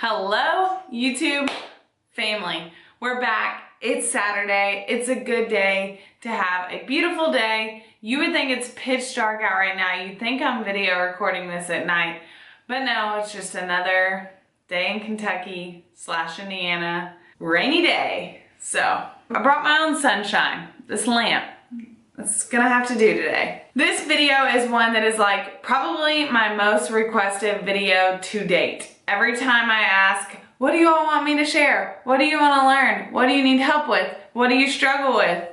Hello, YouTube family. We're back. It's Saturday. It's a good day to have a beautiful day. You would think it's pitch dark out right now. You'd think I'm video recording this at night, but no, it's just another day in Kentucky / Indiana. Rainy day. So I brought my own sunshine, this lamp. It's gonna have to do today. This video is one that is like probably my most requested video to date. Every time I ask, what do you all want me to share? What do you want to learn? What do you need help with? What do you struggle with?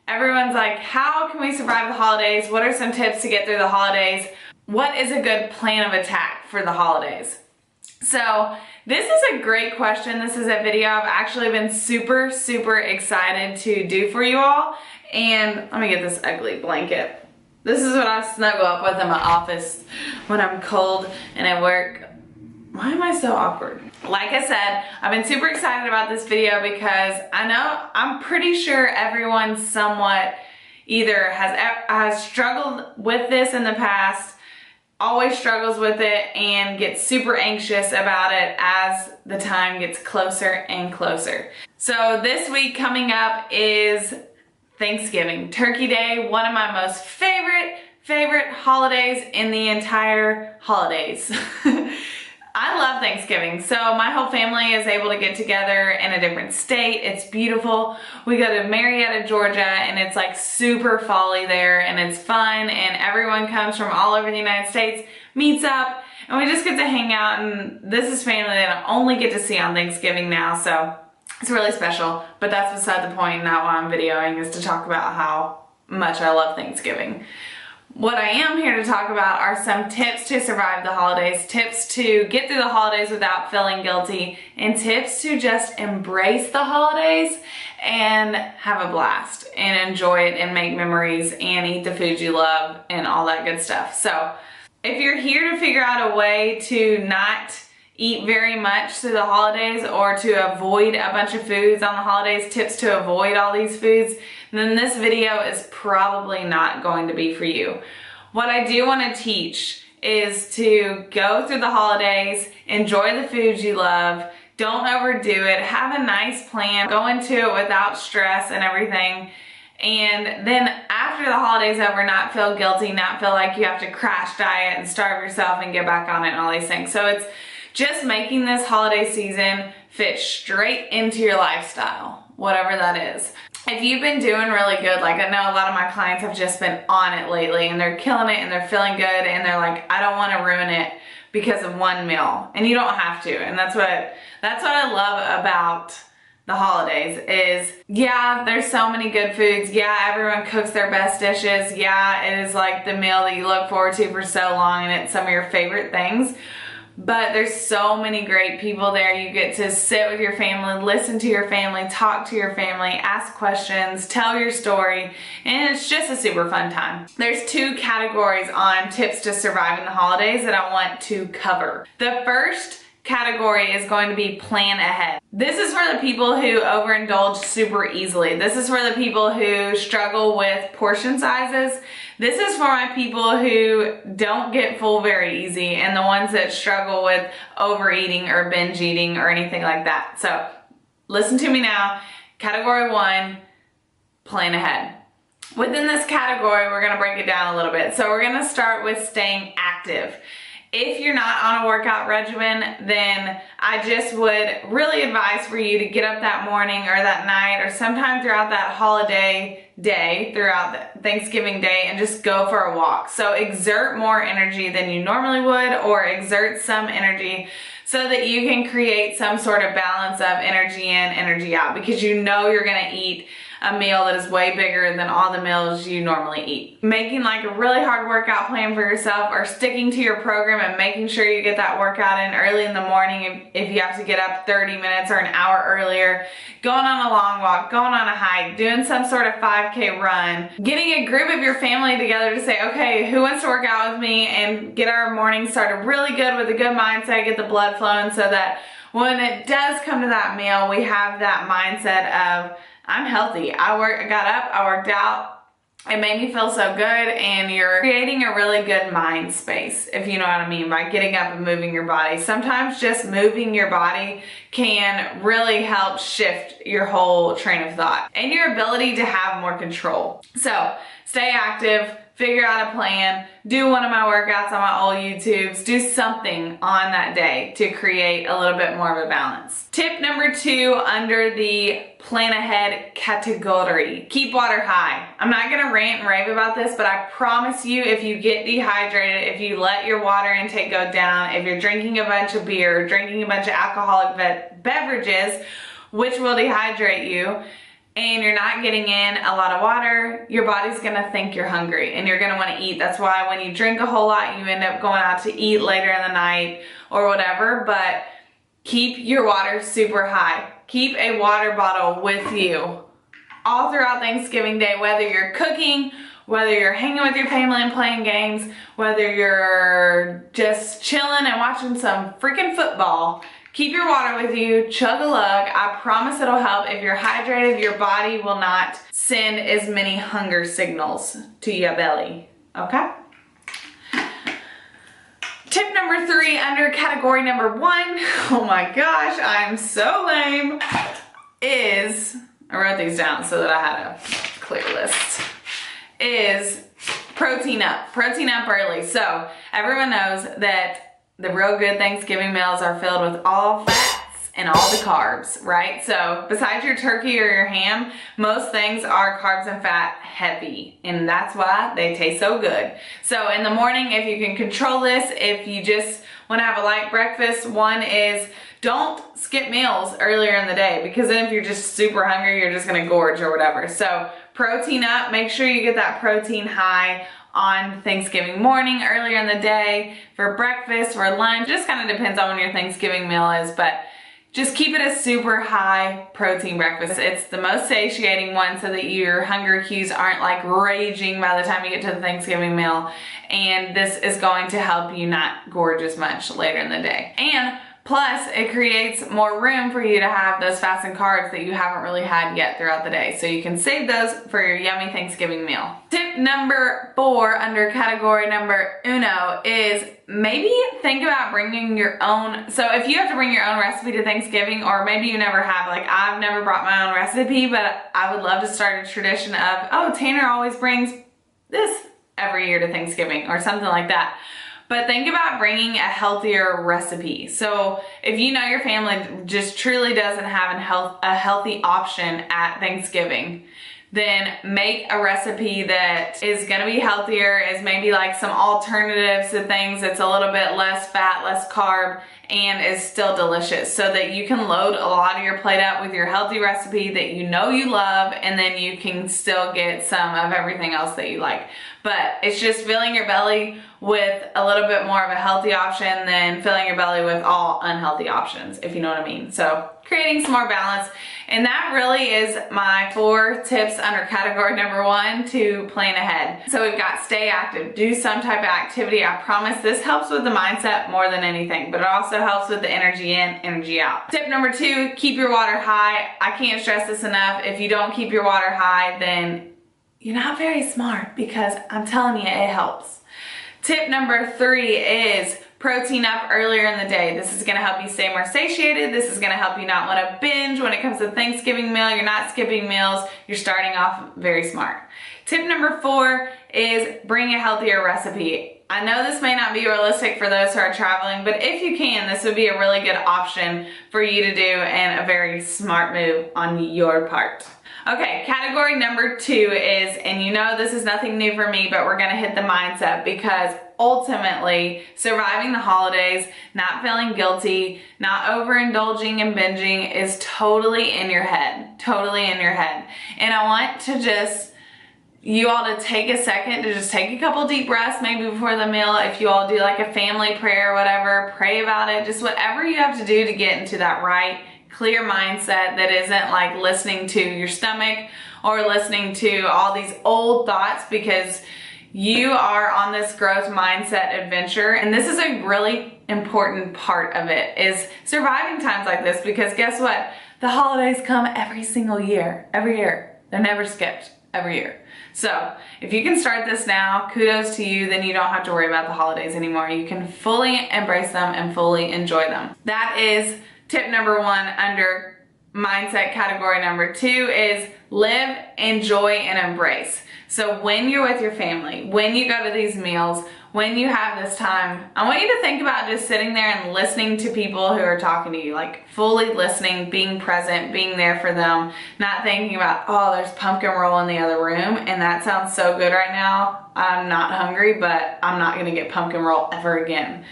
Everyone's like, how can we survive the holidays? What are some tips to get through the holidays? What is a good plan of attack for the holidays? So this is a great question. This is a video I've actually been super excited to do for you all. And let me get this ugly blanket. This is what I snuggle up with in my office when I'm cold and at work. Why am I so awkward? Like I said, I've been super excited about this video because I'm pretty sure everyone somewhat either has struggled with this in the past, always struggles with it, and gets super anxious about it as the time gets closer and closer. So this week coming up is Thanksgiving, Turkey Day, one of my most favorite holidays in the entire holidays. I love Thanksgiving. So my whole family is able to get together in a different state. It's beautiful. We go to Marietta, Georgia, and it's like super folly there, and it's fun, and everyone comes from all over the United States, meets up, and we just get to hang out, and this is family that I only get to see on Thanksgiving now, so it's really special. But that's beside the point. Not why I'm videoing, is to talk about how much I love Thanksgiving. What I am here to talk about are some tips to survive the holidays, tips to get through the holidays without feeling guilty, and tips to just embrace the holidays and have a blast and enjoy it and make memories and eat the food you love and all that good stuff. So if you're here to figure out a way to not eat very much through the holidays or to avoid a bunch of foods on the holidays, tips to avoid all these foods, then this video is probably not going to be for you. What I do want to teach is to go through the holidays, enjoy the foods you love, don't overdo it, have a nice plan, go into it without stress and everything, and then after the holidays over, not feel guilty, not feel like you have to crash diet and starve yourself and get back on it and all these things. So it's just making this holiday season fit straight into your lifestyle, whatever that is. If you've been doing really good, like I know a lot of my clients have just been on it lately and they're killing it and they're feeling good and they're like, I don't want to ruin it because of one meal. And you don't have to. And that's what I love about the holidays is, yeah, there's so many good foods. Yeah, everyone cooks their best dishes. Yeah, it is like the meal that you look forward to for so long and it's some of your favorite things. But there's so many great people there. You get to sit with your family, listen to your family, talk to your family, ask questions, tell your story, and it's just a super fun time. There's two categories on tips to surviving the holidays that I want to cover. The first category is going to be plan ahead. This is for the people who overindulge super easily. This is for the people who struggle with portion sizes. This is for my people who don't get full very easy and the ones that struggle with overeating or binge eating or anything like that. So listen to me now. Category 1, plan ahead. Within this category, we're gonna break it down a little bit. So we're gonna start with staying active. If you're not on a workout regimen, then I just would really advise for you to get up that morning or that night or sometime throughout that holiday day, throughout the Thanksgiving day, and just go for a walk. So exert more energy than you normally would, or exert some energy so that you can create some sort of balance of energy in, energy out, because you know you're gonna eat a meal that is way bigger than all the meals you normally eat. Making like a really hard workout plan for yourself, or sticking to your program and making sure you get that workout in early in the morning if you have to get up 30 minutes or an hour earlier, going on a long walk, going on a hike, doing some sort of 5K run, getting a group of your family together to say, okay, who wants to work out with me, and get our morning started really good with a good mindset, get the blood flowing, so that when it does come to that meal, we have that mindset of, I'm healthy. I got up, I worked out, It made me feel so good, and you're creating a really good mind space, if you know what I mean, by getting up and moving your body. Sometimes just moving your body can really help shift your whole train of thought and your ability to have more control. So stay active, figure out a plan, do one of my workouts on my old YouTubes, do something on that day to create a little bit more of a balance. Tip number 2 under the plan ahead category, keep water high. I'm not gonna rant and rave about this, but I promise you, if you get dehydrated, if you let your water intake go down, if you're drinking a bunch of beer, drinking a bunch of alcoholic beverages, which will dehydrate you, and you're not getting in a lot of water, your body's gonna think you're hungry and you're gonna wanna eat. That's why when you drink a whole lot, you end up going out to eat later in the night or whatever, but keep your water super high. Keep a water bottle with you all throughout Thanksgiving Day, whether you're cooking, whether you're hanging with your family and playing games, whether you're just chilling and watching some freaking football. Keep your water with you, chug a lug. I promise it'll help. If you're hydrated, your body will not send as many hunger signals to your belly, okay? Tip number 3 under category number 1, oh my gosh, I'm so lame, is, I wrote these down so that I had a clear list, is protein up. Protein up early. So everyone knows that the real good Thanksgiving meals are filled with all fats and all the carbs, right? So besides your turkey or your ham, most things are carbs and fat heavy, and that's why they taste so good. So in the morning, if you can control this, if you just want to have a light breakfast, one is don't skip meals earlier in the day, because then if you're just super hungry, you're just gonna gorge or whatever. So protein up, make sure you get that protein high on Thanksgiving morning, earlier in the day, for breakfast, for lunch. Just kind of depends on when your Thanksgiving meal is, but just keep it a super high protein breakfast. It's the most satiating one so that your hunger cues aren't like raging by the time you get to the Thanksgiving meal. And this is going to help you not gorge as much later in the day. And plus, it creates more room for you to have those fats and carbs that you haven't really had yet throughout the day. So you can save those for your yummy Thanksgiving meal. Tip number 4 under category number 1 is maybe think about bringing your own. So if you have to bring your own recipe to Thanksgiving, or maybe you never have, like I've never brought my own recipe, but I would love to start a tradition of, oh, Tanner always brings this every year to Thanksgiving or something like that. But think about bringing a healthier recipe. So if you know your family just truly doesn't have a healthy option at Thanksgiving, then make a recipe that is gonna be healthier, is maybe like some alternatives to things that's a little bit less fat, less carb, and is still delicious, so that you can load a lot of your plate up with your healthy recipe that you know you love, and then you can still get some of everything else that you like. But it's just filling your belly with a little bit more of a healthy option than filling your belly with all unhealthy options, if you know what I mean. So creating some more balance. And that really is my 4 tips under category number 1 to plan ahead. So we've got stay active, do some type of activity. I promise this helps with the mindset more than anything, but it also helps with the energy in, energy out. Tip number 2, keep your water high. I can't stress this enough. If you don't keep your water high, then you're not very smart, because I'm telling you, it helps. Tip number 3 is protein up earlier in the day. This is gonna help you stay more satiated. This is gonna help you not wanna binge when it comes to Thanksgiving meal. You're not skipping meals. You're starting off very smart. Tip number 4 is bring a healthier recipe. I know this may not be realistic for those who are traveling, but if you can, this would be a really good option for you to do, and a very smart move on your part. Okay, category number 2 is, and you know this is nothing new for me, but we're gonna hit the mindset, because ultimately surviving the holidays, not feeling guilty, not overindulging and binging is totally in your head, totally in your head. And I want to just, you all to take a second to just take a couple deep breaths maybe before the meal. If you all do like a family prayer or whatever, pray about it, just whatever you have to do to get into that right, clear mindset that isn't like listening to your stomach or listening to all these old thoughts, because you are on this growth mindset adventure. And this is a really important part of it, is surviving times like this, because guess what? The holidays come every single year, every year. They're never skipped, every year. So if you can start this now, kudos to you, then you don't have to worry about the holidays anymore. You can fully embrace them and fully enjoy them. That is tip number 1 under mindset. Category number 2 is live, enjoy, and embrace. So when you're with your family, when you go to these meals, when you have this time, I want you to think about just sitting there and listening to people who are talking to you, like fully listening, being present, being there for them, not thinking about, oh, there's pumpkin roll in the other room and that sounds so good right now. I'm not hungry, but I'm not gonna get pumpkin roll ever again.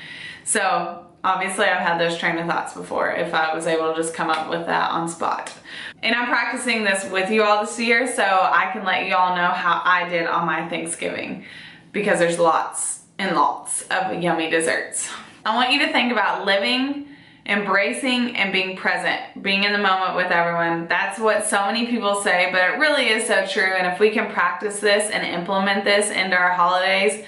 So obviously I've had those train of thoughts before if I was able to just come up with that on spot. And I'm practicing this with you all this year so I can let you all know how I did on my Thanksgiving, because there's lots and lots of yummy desserts. I want you to think about living, embracing, and being present, being in the moment with everyone. That's what so many people say, but it really is so true. And if we can practice this and implement this into our holidays,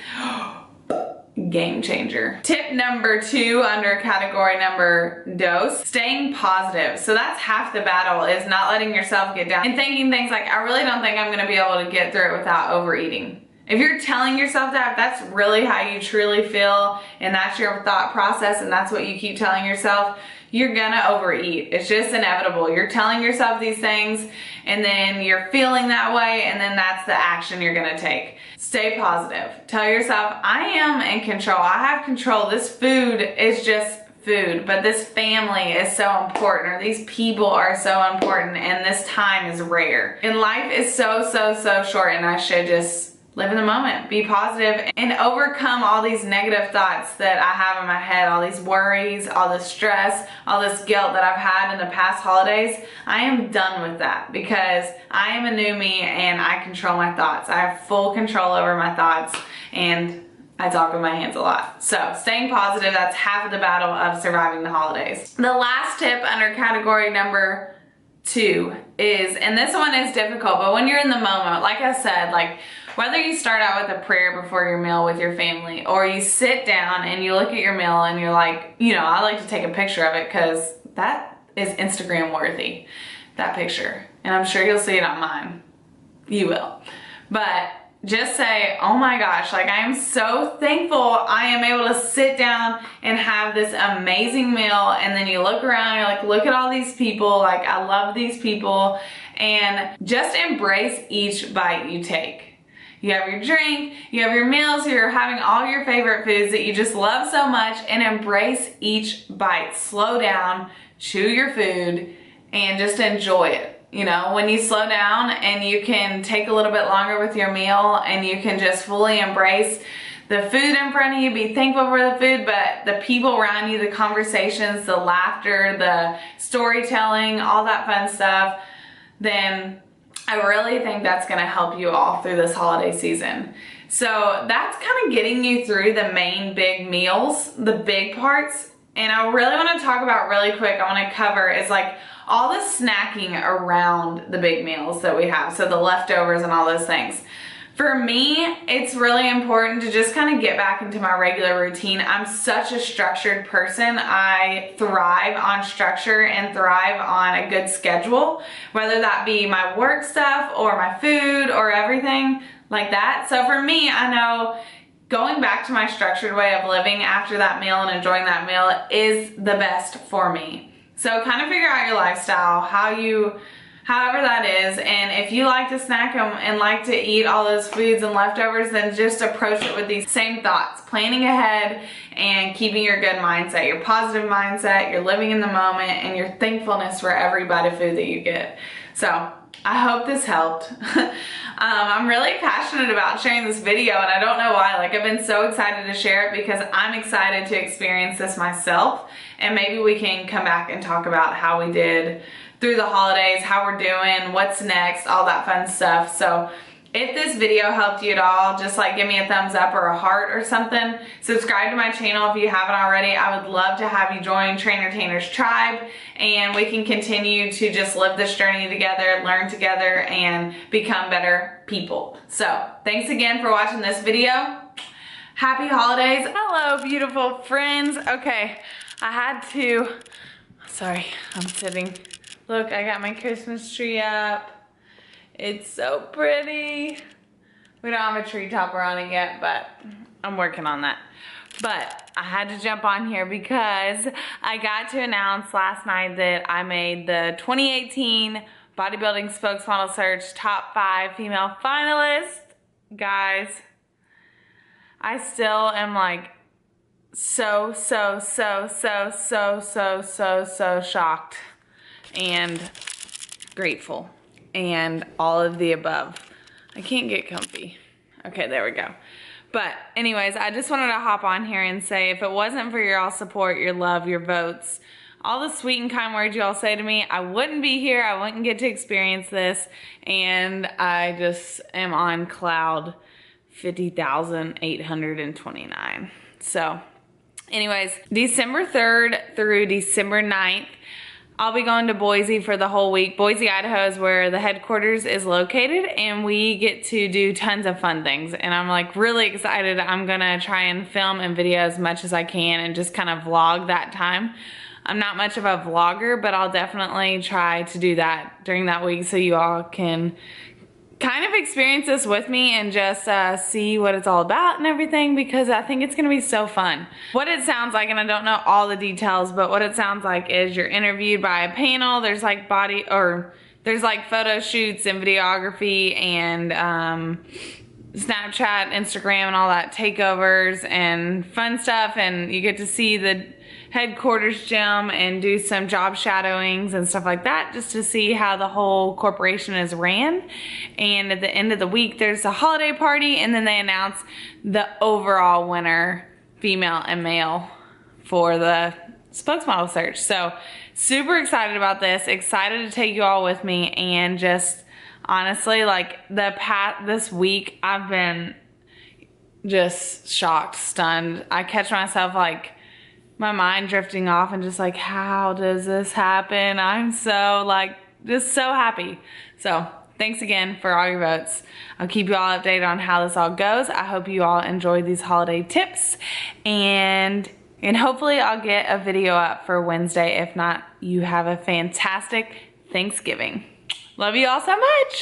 game changer. Tip number 2 under category number dose, staying positive. So that's half the battle, is not letting yourself get down and thinking things like, I really don't think I'm gonna be able to get through it without overeating. If you're telling yourself that, if that's really how you truly feel and that's your thought process and that's what you keep telling yourself, you're gonna overeat. It's just inevitable. You're telling yourself these things and then you're feeling that way and then that's the action you're gonna take. Stay positive. Tell yourself, I am in control. I have control. This food is just food, but this family is so important, or these people are so important, and this time is rare. And life is so short, and I should just live in the moment, be positive, and overcome all these negative thoughts that I have in my head, all these worries, all this stress, all this guilt that I've had in the past holidays. I am done with that because I am a new me and I control my thoughts. I have full control over my thoughts and I talk with my hands a lot. So staying positive, that's half of the battle of surviving the holidays. The last tip under category number 2 is, and this one is difficult, but when you're in the moment, like I said, like whether you start out with a prayer before your meal with your family, or you sit down and you look at your meal and you're like, you know, I like to take a picture of it because that is Instagram worthy, that picture. And I'm sure you'll see it on mine. You will. But just say, oh my gosh, like I am so thankful I am able to sit down and have this amazing meal. And then you look around and you're like, look at all these people, like I love these people, and just embrace each bite you take. You have your drink, you have your meals, you're having all your favorite foods that you just love so much, and embrace each bite. Slow down, chew your food, and just enjoy it. You know, when you slow down and you can take a little bit longer with your meal and you can just fully embrace the food in front of you, be thankful for the food, but the people around you, the conversations, the laughter, the storytelling, all that fun stuff, then I really think that's gonna help you all through this holiday season. So that's kind of getting you through the main big meals, the big parts. And I really wanna talk about really quick, I wanna cover is like all the snacking around the big meals that we have. So the leftovers and all those things. For me, it's really important to just kind of get back into my regular routine. I'm such a structured person. I thrive on structure and thrive on a good schedule, whether that be my work stuff or my food or everything like that. So for me, I know going back to my structured way of living after that meal and enjoying that meal is the best for me. So kind of figure out your lifestyle, however that is, and if you like to snack them and like to eat all those foods and leftovers, then just approach it with these same thoughts, planning ahead and keeping your good mindset, your positive mindset, your living in the moment, and your thankfulness for every bite of food that you get. So I hope this helped. I'm really passionate about sharing this video, and I don't know why. Like, I've been so excited to share it because I'm excited to experience this myself, and maybe we can come back and talk about how we did through the holidays, how we're doing, what's next, all that fun stuff. So if this video helped you at all, just like give me a thumbs up or a heart or something. Subscribe to my channel if you haven't already. I would love to have you join Trainertainers Tribe, and we can continue to just live this journey together, learn together, and become better people. So thanks again for watching this video. Happy holidays. Hello, beautiful friends. Okay, I had to, sorry, I'm sitting. Look, I got my Christmas tree up. It's so pretty. We don't have a tree topper on it yet, but I'm working on that. But I had to jump on here because I got to announce last night that I made the 2018 Bodybuilding Spokesmodel Search Top 5 Female Finalist. Guys, I still am like so shocked and grateful and all of the above. I can't get comfy. Okay, there we go. But anyways, I just wanted to hop on here and say, if it wasn't for your all support, your love, your votes, all the sweet and kind words you all say to me, I wouldn't be here. I wouldn't get to experience this. And I just am on cloud 50,829. So anyways, December 3rd through December 9th, I'll be going to Boise for the whole week. Boise, Idaho is where the headquarters is located, and we get to do tons of fun things. And I'm like really excited. I'm gonna try and film and video as much as I can and just kind of vlog that time. I'm not much of a vlogger, but I'll definitely try to do that during that week so you all can kind of experience this with me and just see what it's all about and everything, because I think it's gonna be so fun. What it sounds like, and I don't know all the details, but what it sounds like is you're interviewed by a panel. There's like there's like photo shoots and videography and Snapchat, Instagram, and all that takeovers and fun stuff, and you get to see the headquarters gym and do some job shadowings and stuff like that, just to see how the whole corporation is ran. And at the end of the week, there's a holiday party, and then they announce the overall winner, female and male, for the spokesmodel search. So super excited about this, excited to take you all with me, and just honestly, like this week, I've been just shocked, stunned. I catch myself like my mind drifting off and just like, how does this happen? I'm so like, just so happy. So thanks again for all your votes. I'll keep you all updated on how this all goes. I hope you all enjoy these holiday tips, and hopefully I'll get a video up for Wednesday. If not, you have a fantastic Thanksgiving. Love you all so much.